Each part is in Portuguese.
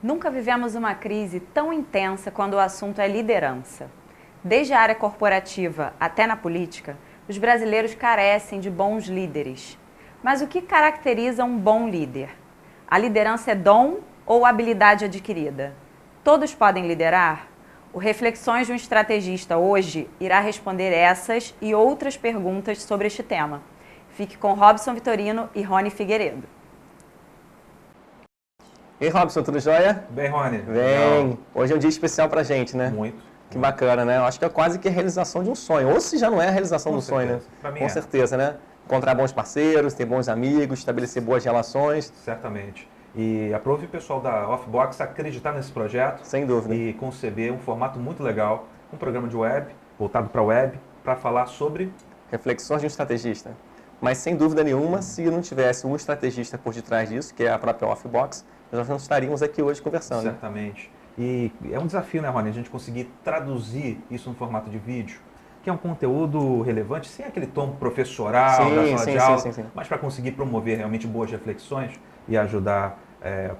Nunca vivemos uma crise tão intensa quando o assunto é liderança. Desde a área corporativa até na política, os brasileiros carecem de bons líderes. Mas o que caracteriza um bom líder? A liderança é dom ou habilidade adquirida? Todos podem liderar? O Reflexões de um Estrategista hoje irá responder essas e outras perguntas sobre este tema. Fique com Robson Vitorino e Rony Figueiredo. E aí, Robson, tudo jóia? Bem, Rony. Bem, Legal. hoje é um dia especial pra gente, né? Muito. Que bacana, né? Eu acho que é quase que a realização de um sonho. Ou se já não é a realização do sonho, né? Pra mim Com é. certeza, né? Encontrar bons parceiros, ter bons amigos, estabelecer boas relações. Certamente. E aprove o pessoal da Offbox acreditar nesse projeto. Sem dúvida. E conceber um formato muito legal, um programa de web, voltado para a web, para falar sobre... Reflexões de um estrategista. Mas sem dúvida nenhuma, se não tivesse um estrategista por detrás disso, que é a própria Offbox, nós não estaríamos aqui hoje conversando. Certamente. E é um desafio, né, Rony? A gente conseguir traduzir isso no formato de vídeo, que é um conteúdo relevante, sem aquele tom professoral da sala de aula, mas para conseguir promover realmente boas reflexões e ajudar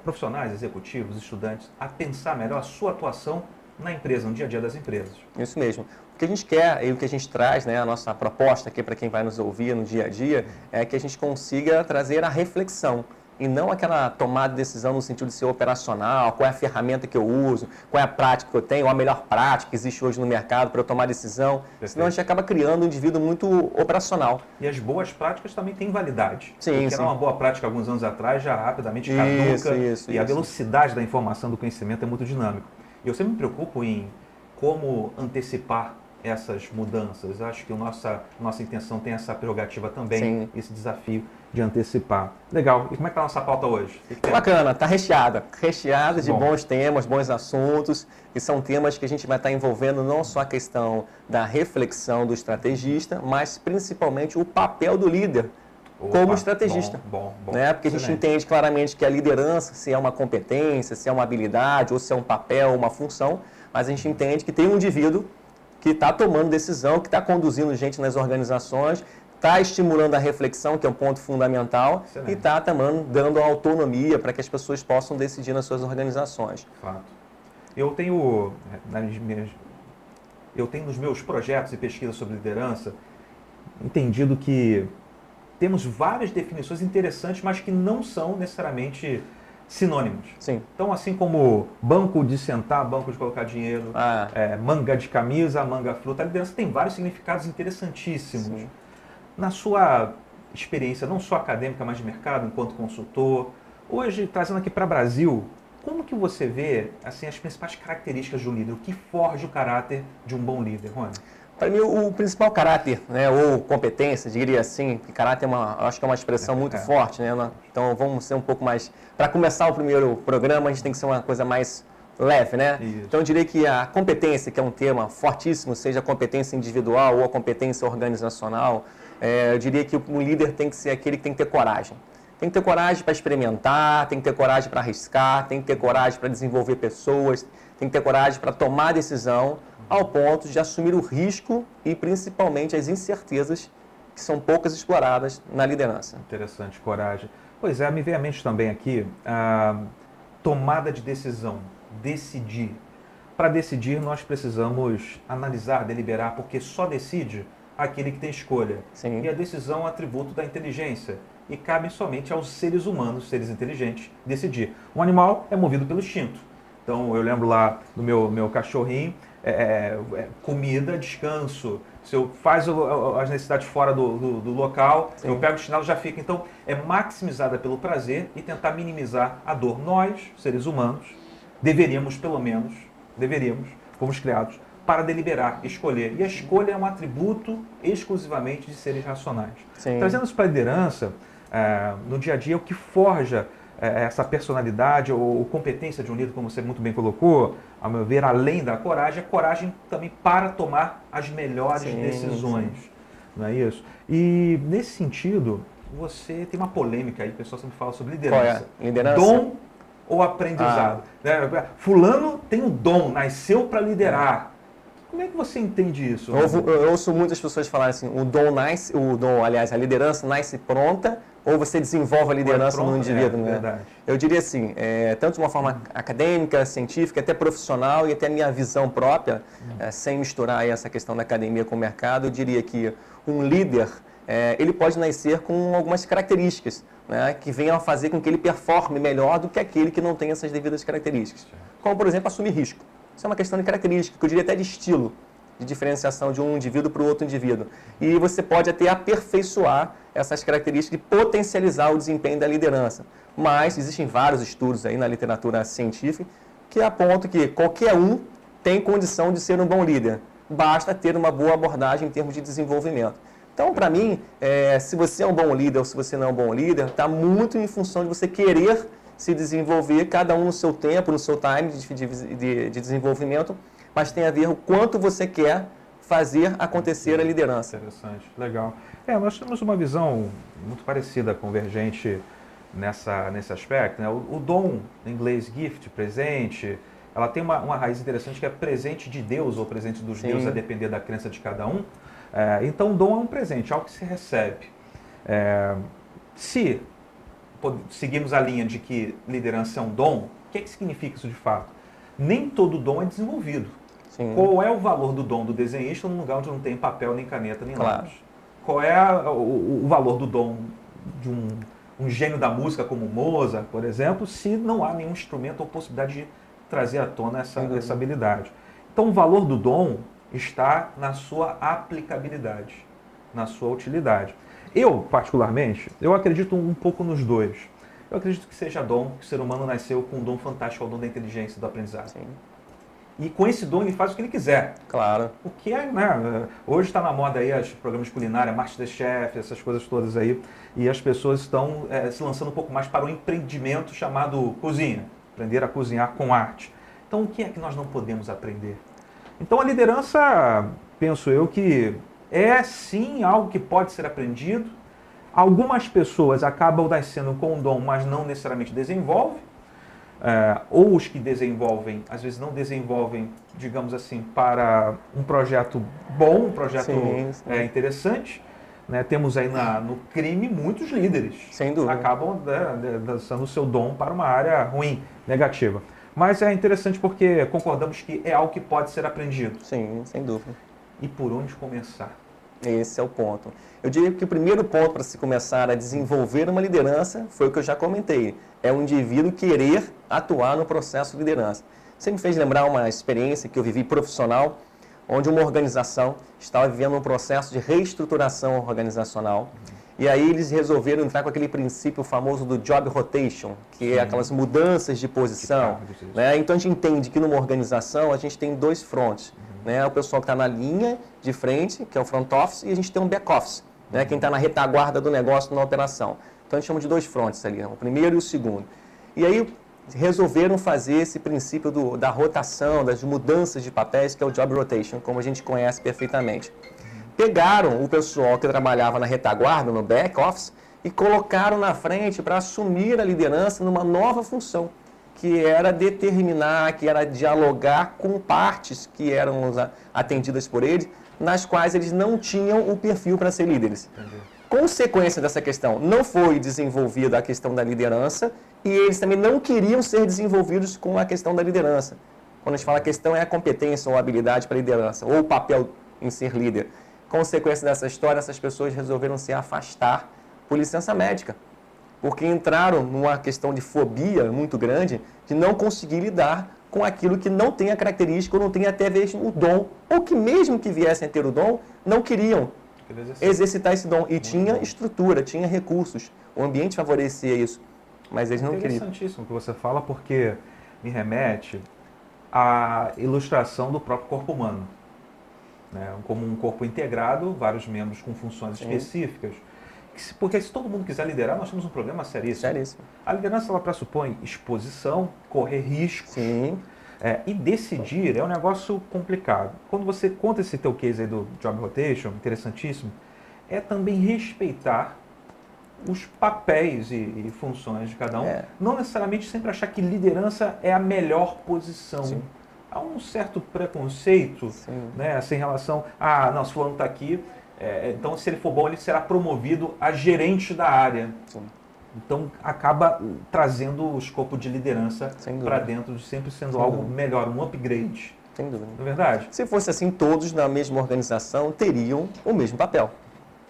profissionais, executivos, estudantes a pensar melhor a sua atuação na empresa, no dia a dia das empresas. Isso mesmo. O que a gente quer e o que a gente traz, né, a nossa proposta aqui para quem vai nos ouvir no dia a dia, é que a gente consiga trazer a reflexão e não aquela tomada de decisão no sentido de ser operacional, qual é a ferramenta que eu uso, qual é a prática que eu tenho, ou a melhor prática que existe hoje no mercado para eu tomar decisão. Perfeito. Senão a gente acaba criando um indivíduo muito operacional. E as boas práticas também têm validade. Sim, Porque era uma boa prática alguns anos atrás, já rapidamente caduca. E a velocidade da informação, do conhecimento é muito dinâmico. E eu sempre me preocupo em como antecipar essas mudanças. Acho que a nossa intenção tem essa prerrogativa também, esse desafio de antecipar. Legal. E como é que está a nossa pauta hoje? Bacana, está recheada. Recheada de bons temas, bons assuntos. E são temas que a gente vai estar envolvendo não só a questão da reflexão do estrategista, mas principalmente o papel do líder como estrategista. Bom, né? Porque a gente entende claramente que a liderança, se é uma competência, se é uma habilidade, ou se é um papel, uma função, mas a gente entende que tem um indivíduo que está tomando decisão, que está conduzindo gente nas organizações, está estimulando a reflexão, que é um ponto fundamental, e está também dando autonomia para que as pessoas possam decidir nas suas organizações. Fato. Eu tenho nos meus projetos e pesquisas sobre liderança entendido que temos várias definições interessantes, mas que não são necessariamente sinônimos. Sim. Então, assim como banco de sentar, banco de colocar dinheiro, manga de camisa, manga fruta, a liderança tem vários significados interessantíssimos. Sim. Na sua experiência, não só acadêmica, mas de mercado, enquanto consultor, hoje, trazendo aqui para o Brasil, como que você vê assim, as principais características de um líder? O que forja o caráter de um bom líder, Rony? Para mim, o principal caráter, né, ou competência, diria assim, que caráter acho que é uma expressão muito forte, né? Então vamos ser um pouco mais... Para começar o primeiro programa, a gente tem que ser uma coisa mais leve, né? Isso. Então eu diria que a competência, que é um tema fortíssimo, seja a competência individual ou a competência organizacional, eu diria que um líder tem que ser aquele que tem que ter coragem. Tem que ter coragem para experimentar, tem que ter coragem para arriscar, tem que ter coragem para desenvolver pessoas, tem que ter coragem para tomar decisão, ao ponto de assumir o risco e principalmente as incertezas que são poucas exploradas na liderança. Interessante, coragem. Pois é, me veio à mente também aqui a tomada de decisão, decidir. Para decidir, nós precisamos analisar, deliberar, porque só decide aquele que tem escolha. Sim. E a decisão é um atributo da inteligência e cabe somente aos seres humanos, seres inteligentes, decidir. Um animal é movido pelo instinto. Então, eu lembro lá do meu cachorrinho, comida, descanso. Se eu faço as necessidades fora do local, eu pego o chinelo e já fica. Então, é maximizada pelo prazer e tentar minimizar a dor. Nós, seres humanos, deveríamos, fomos criados para deliberar, escolher. E a escolha é um atributo exclusivamente de seres racionais. Sim. Trazendo isso para a liderança, no dia a dia, o que forja essa personalidade ou competência de um líder, como você muito bem colocou, a meu ver, além da coragem, a coragem também para tomar as melhores decisões. Não é isso? E, nesse sentido, você tem uma polêmica aí, o pessoal sempre fala sobre liderança. Qual é? Liderança? Dom ou aprendizado? Fulano tem um dom, nasceu para liderar. Como é que você entende isso? Eu ouço muitas pessoas falarem assim, aliás, a liderança nasce pronta ou você desenvolve a liderança no indivíduo, né? Verdade. Eu diria assim, tanto de uma forma acadêmica, científica, até profissional e até minha visão própria, sem misturar aí essa questão da academia com o mercado, eu diria que um líder, ele pode nascer com algumas características, né, que venham a fazer com que ele performe melhor do que aquele que não tem essas devidas características. Como, por exemplo, assumir risco. Isso é uma questão de característica, que eu diria até de estilo, de diferenciação de um indivíduo para o outro indivíduo. E você pode até aperfeiçoar essas características e potencializar o desempenho da liderança. Mas existem vários estudos aí na literatura científica que apontam que qualquer um tem condição de ser um bom líder. Basta ter uma boa abordagem em termos de desenvolvimento. Então, para mim, se você é um bom líder ou se você não é um bom líder, está muito em função de você querer se desenvolver, cada um no seu tempo, no seu time de desenvolvimento, mas tem a ver o quanto você quer fazer acontecer a liderança. Interessante, legal. Nós temos uma visão muito parecida, convergente nesse aspecto, né? O dom, em inglês, gift, presente, ela tem uma raiz interessante que é presente de Deus ou presente dos deuses, a depender da crença de cada um. Então, o dom é um presente, algo que se recebe. Se seguirmos a linha de que liderança é um dom, o que significa isso de fato? Nem todo dom é desenvolvido. Sim. Qual é o valor do dom do desenhista num lugar onde não tem papel, nem caneta, nem lápis? Qual é o valor do dom de um gênio da música como Mozart, por exemplo, se não há nenhum instrumento ou possibilidade de trazer à tona essa habilidade? Então, o valor do dom está na sua aplicabilidade, na sua utilidade. Eu, particularmente, eu acredito um pouco nos dois. Eu acredito que seja dom, que o ser humano nasceu com um dom fantástico, o dom da inteligência e do aprendizado. Sim. E com esse dom ele faz o que ele quiser. Claro. O que é, né? Hoje está na moda aí os programas de culinária, MasterChef, essas coisas todas aí. E as pessoas estão se lançando um pouco mais para um empreendimento chamado cozinha. Aprender a cozinhar com arte. Então, o que é que nós não podemos aprender? Então, a liderança, penso eu, que é sim algo que pode ser aprendido. Algumas pessoas acabam nascendo com um dom, mas não necessariamente desenvolvem. Ou os que desenvolvem, às vezes não desenvolvem, digamos assim, para um projeto bom, um projeto interessante. Né? Temos aí no crime muitos líderes. Sem dúvida. Acabam dançando o seu dom para uma área ruim, negativa. Mas é interessante porque concordamos que é algo que pode ser aprendido. Sim, sem dúvida. E por onde começar? Esse é o ponto. Eu diria que o primeiro ponto para se começar a desenvolver uma liderança foi o que eu já comentei. É o indivíduo querer atuar no processo de liderança. Você me fez lembrar uma experiência que eu vivi profissional, onde uma organização estava vivendo um processo de reestruturação organizacional. E aí eles resolveram entrar com aquele princípio famoso do job rotation, que é aquelas mudanças de posição. Né? Então a gente entende que numa organização a gente tem dois fronts. Né? O pessoal que está na linha de frente, que é o front office, e a gente tem um back office, né? Quem está na retaguarda do negócio, na operação. Então a gente chama de dois fronts ali, o primeiro e o segundo. E aí resolveram fazer esse princípio da rotação, das mudanças de papéis, que é o job rotation, como a gente conhece perfeitamente. Pegaram o pessoal que trabalhava na retaguarda, no back office, e colocaram na frente para assumir a liderança numa nova função, que era determinar, que era dialogar com partes que eram atendidas por eles, nas quais eles não tinham o perfil para ser líderes. Entendi. Consequência dessa questão, não foi desenvolvida a questão da liderança e eles também não queriam ser desenvolvidos com a questão da liderança. Quando a gente fala a questão é a competência ou a habilidade para a liderança, ou o papel em ser líder. Consequência dessa história, essas pessoas resolveram se afastar por licença médica, porque entraram numa questão de fobia muito grande de não conseguir lidar com aquilo que não tem a característica ou não tem até mesmo o dom, ou que mesmo que viessem a ter o dom, não queriam exercitar esse dom. E tinha estrutura, tinha recursos, o ambiente favorecia isso, mas eles não queriam. É interessantíssimo o que você fala, porque me remete à ilustração do próprio corpo humano. Né? Como um corpo integrado, vários membros com funções específicas. Porque se todo mundo quiser liderar, nós temos um problema seríssimo. A liderança ela pressupõe exposição, correr riscos. E decidir é um negócio complicado. Quando você conta esse teu case aí do job rotation, interessantíssimo, é também respeitar os papéis e funções de cada um. Não necessariamente sempre achar que liderança é a melhor posição. Há um certo preconceito, né, assim, em relação a, não, se fulano está aqui, Então, se ele for bom, ele será promovido a gerente da área. Sim. Então, acaba trazendo o escopo de liderança para dentro, de sempre sendo algo melhor, um upgrade. Sem dúvida. Não é verdade? Se fosse assim, todos na mesma organização teriam o mesmo papel.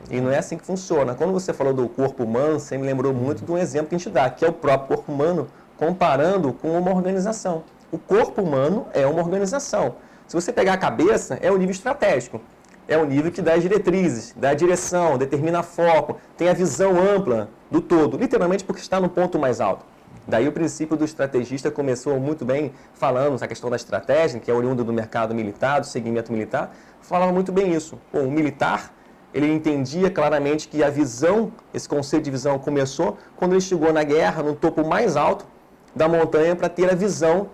E não é assim que funciona. Quando você falou do corpo humano, você me lembrou muito de um exemplo que a gente dá, que é o próprio corpo humano, comparando com uma organização. O corpo humano é uma organização. Se você pegar a cabeça, é o nível estratégico. É o nível que dá as diretrizes, dá a direção, determina foco, tem a visão ampla do todo, literalmente porque está no ponto mais alto. Daí o princípio do estrategista começou muito bem falando essa questão da estratégia, que é oriundo do mercado militar, do segmento militar, falava muito bem isso. Bom, o militar, ele entendia claramente que a visão, esse conceito de visão começou quando ele chegou na guerra, no topo mais alto da montanha, para ter a visão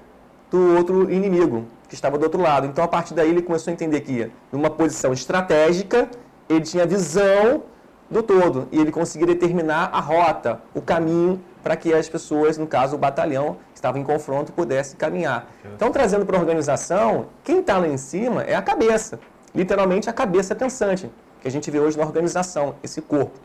do outro inimigo, que estava do outro lado. Então, a partir daí, ele começou a entender que, numa posição estratégica, ele tinha visão do todo e ele conseguia determinar a rota, o caminho, para que as pessoas, no caso o batalhão, que estava em confronto, pudesse caminhar. Então, trazendo para a organização, quem está lá em cima é a cabeça, literalmente a cabeça pensante, que a gente vê hoje na organização, esse corpo.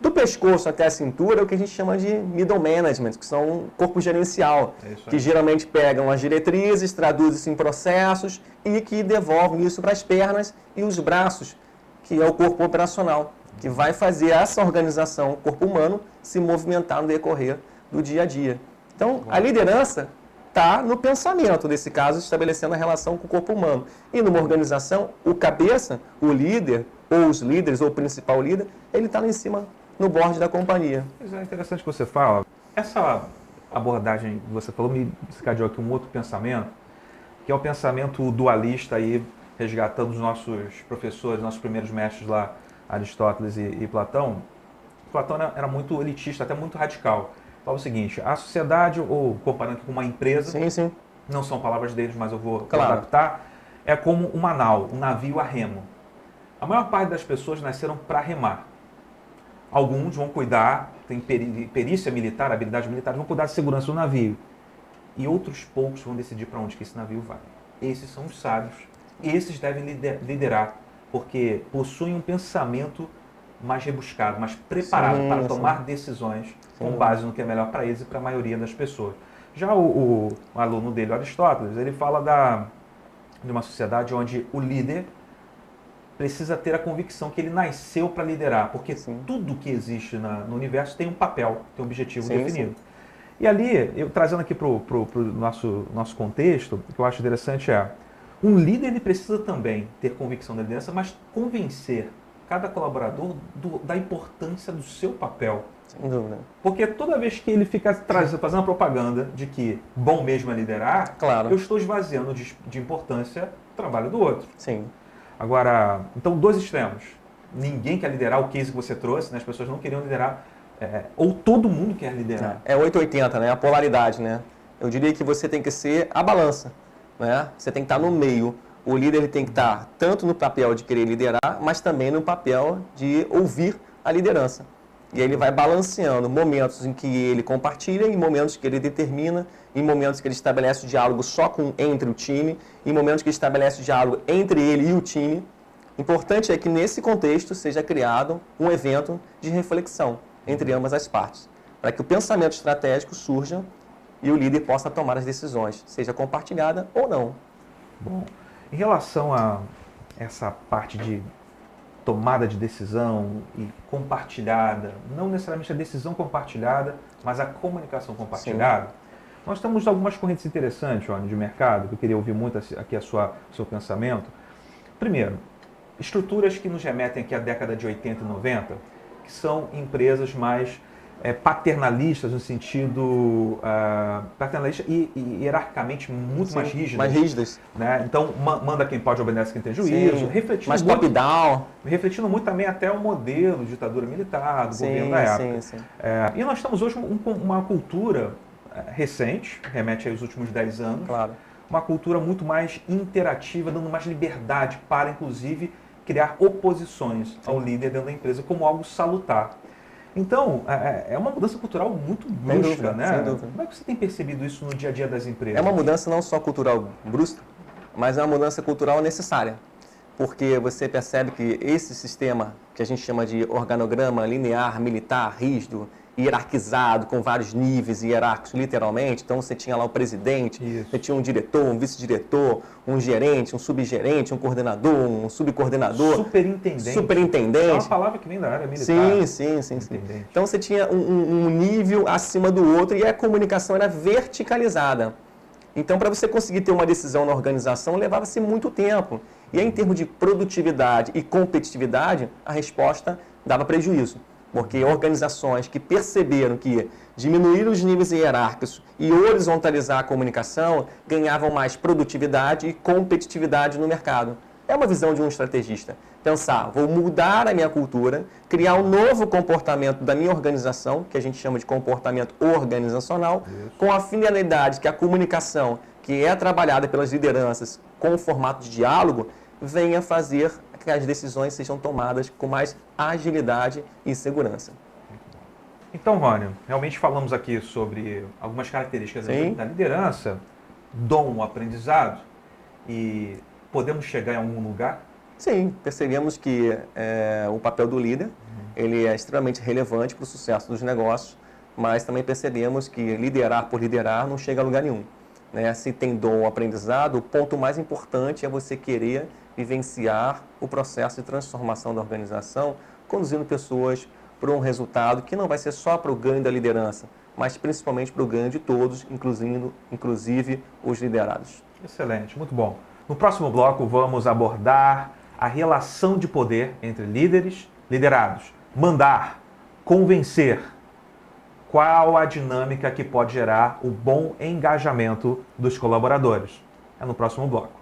Do pescoço até a cintura é o que a gente chama de middle management, que são um corpo gerencial, que geralmente pegam as diretrizes, traduzem isso em processos e que devolvem isso para as pernas e os braços, que é o corpo operacional, que vai fazer essa organização, o corpo humano, se movimentar no decorrer do dia a dia. Então, a liderança está no pensamento, nesse caso, estabelecendo a relação com o corpo humano. E numa organização, o cabeça, o líder, ou os líderes, ou o principal líder, ele está lá em cima, no board da companhia. Isso é interessante que você fala. Essa abordagem que você falou me desencadeou aqui um outro pensamento, que é o pensamento dualista aí, resgatando os nossos professores, nossos primeiros mestres lá, Aristóteles e Platão. Platão era muito elitista, até muito radical. Fala o seguinte, a sociedade, ou comparando aqui com uma empresa, sim. Não são palavras deles, mas eu vou adaptar, é como uma nau, um navio a remo. A maior parte das pessoas nasceram para remar. Alguns vão cuidar, tem perícia militar, habilidade militar, vão cuidar da segurança do navio. E outros poucos vão decidir para onde que esse navio vai. Esses são os sábios. Esses devem liderar, porque possuem um pensamento mais rebuscado, mais preparado para tomar decisões com base no que é melhor para eles e para a maioria das pessoas. Já o aluno dele, Aristóteles, ele fala de uma sociedade onde o líder precisa ter a convicção que ele nasceu para liderar, porque tudo que existe no universo tem um papel, tem um objetivo definido. E ali, eu trazendo aqui para o nosso contexto, o que eu acho interessante é, um líder ele precisa também ter convicção da liderança, mas convencer cada colaborador da importância do seu papel. Sem dúvida. Porque toda vez que ele fica fazendo a propaganda de que bom mesmo é liderar, eu estou esvaziando de importância o trabalho do outro. Sim. Agora, então, dois extremos. Ninguém quer liderar o case que você trouxe, né? As pessoas não queriam liderar, ou todo mundo quer liderar. É 880, né? A polaridade, né? Eu diria que você tem que ser a balança, né? Você tem que estar no meio. O líder ele tem que estar tanto no papel de querer liderar, mas também no papel de ouvir a liderança. E aí ele vai balanceando momentos em que ele compartilha, em momentos que ele determina, em momentos que ele estabelece o diálogo só entre o time, em momentos que ele estabelece o diálogo entre ele e o time. Importante é que nesse contexto seja criado um evento de reflexão entre ambas as partes, para que o pensamento estratégico surja e o líder possa tomar as decisões, seja compartilhada ou não. Bom, em relação a essa parte de tomada de decisão e compartilhada, não necessariamente a decisão compartilhada, mas a comunicação compartilhada, nós temos algumas correntes interessantes, Johnny, de mercado, que eu queria ouvir muito aqui o seu pensamento. Primeiro, estruturas que nos remetem aqui à década de 80 e 90, que são empresas mais paternalistas, no sentido paternalista e hierarquicamente muito mais rígidas. Mais rígidas. Né? Então, manda quem pode, obedece quem tem juízo. Refletindo mais top-down. Refletindo muito também até o modelo de ditadura militar, do governo da época. E nós estamos hoje com uma cultura recente, remete aos últimos 10 anos, uma cultura muito mais interativa, dando mais liberdade para, inclusive, criar oposições ao líder dentro da empresa como algo salutar. Então, é uma mudança cultural muito brusca, né? Sem dúvida. Como é que você tem percebido isso no dia a dia das empresas? É uma mudança não só cultural brusca, mas é uma mudança cultural necessária. porque você percebe que esse sistema, que a gente chama de organograma linear, militar, rígido, hierarquizado, com vários níveis hierárquicos, literalmente. Então, você tinha lá o presidente, você tinha um diretor, um vice-diretor, um gerente, um subgerente, um coordenador, um subcoordenador. Superintendente. Superintendente. É uma palavra que vem da área militar. Sim. Então, você tinha um nível acima do outro e a comunicação era verticalizada. Então, para você conseguir ter uma decisão na organização, levava-se muito tempo. E aí, em termos de produtividade e competitividade, a resposta dava prejuízo. Porque organizações que perceberam que diminuir os níveis hierárquicos e horizontalizar a comunicação ganhavam mais produtividade e competitividade no mercado. É uma visão de um estrategista. Pensar, vou mudar a minha cultura, criar um novo comportamento da minha organização, que a gente chama de comportamento organizacional, com a finalidade que a comunicação, que é trabalhada pelas lideranças com o formato de diálogo, venha fazer que as decisões sejam tomadas com mais agilidade e segurança. Então, Rony, realmente falamos aqui sobre algumas características da liderança, dom, aprendizado, e podemos chegar em algum lugar? Sim, percebemos que o papel do líder ele é extremamente relevante para o sucesso dos negócios, mas também percebemos que liderar por liderar não chega a lugar nenhum. Né? Se tem dom ou aprendizado, o ponto mais importante é você querer vivenciar o processo de transformação da organização, conduzindo pessoas para um resultado que não vai ser só para o ganho da liderança, mas principalmente para o ganho de todos, inclusive os liderados. Excelente, muito bom. No próximo bloco vamos abordar a relação de poder entre líderes e liderados. Mandar, convencer. Qual a dinâmica que pode gerar o bom engajamento dos colaboradores? É no próximo bloco.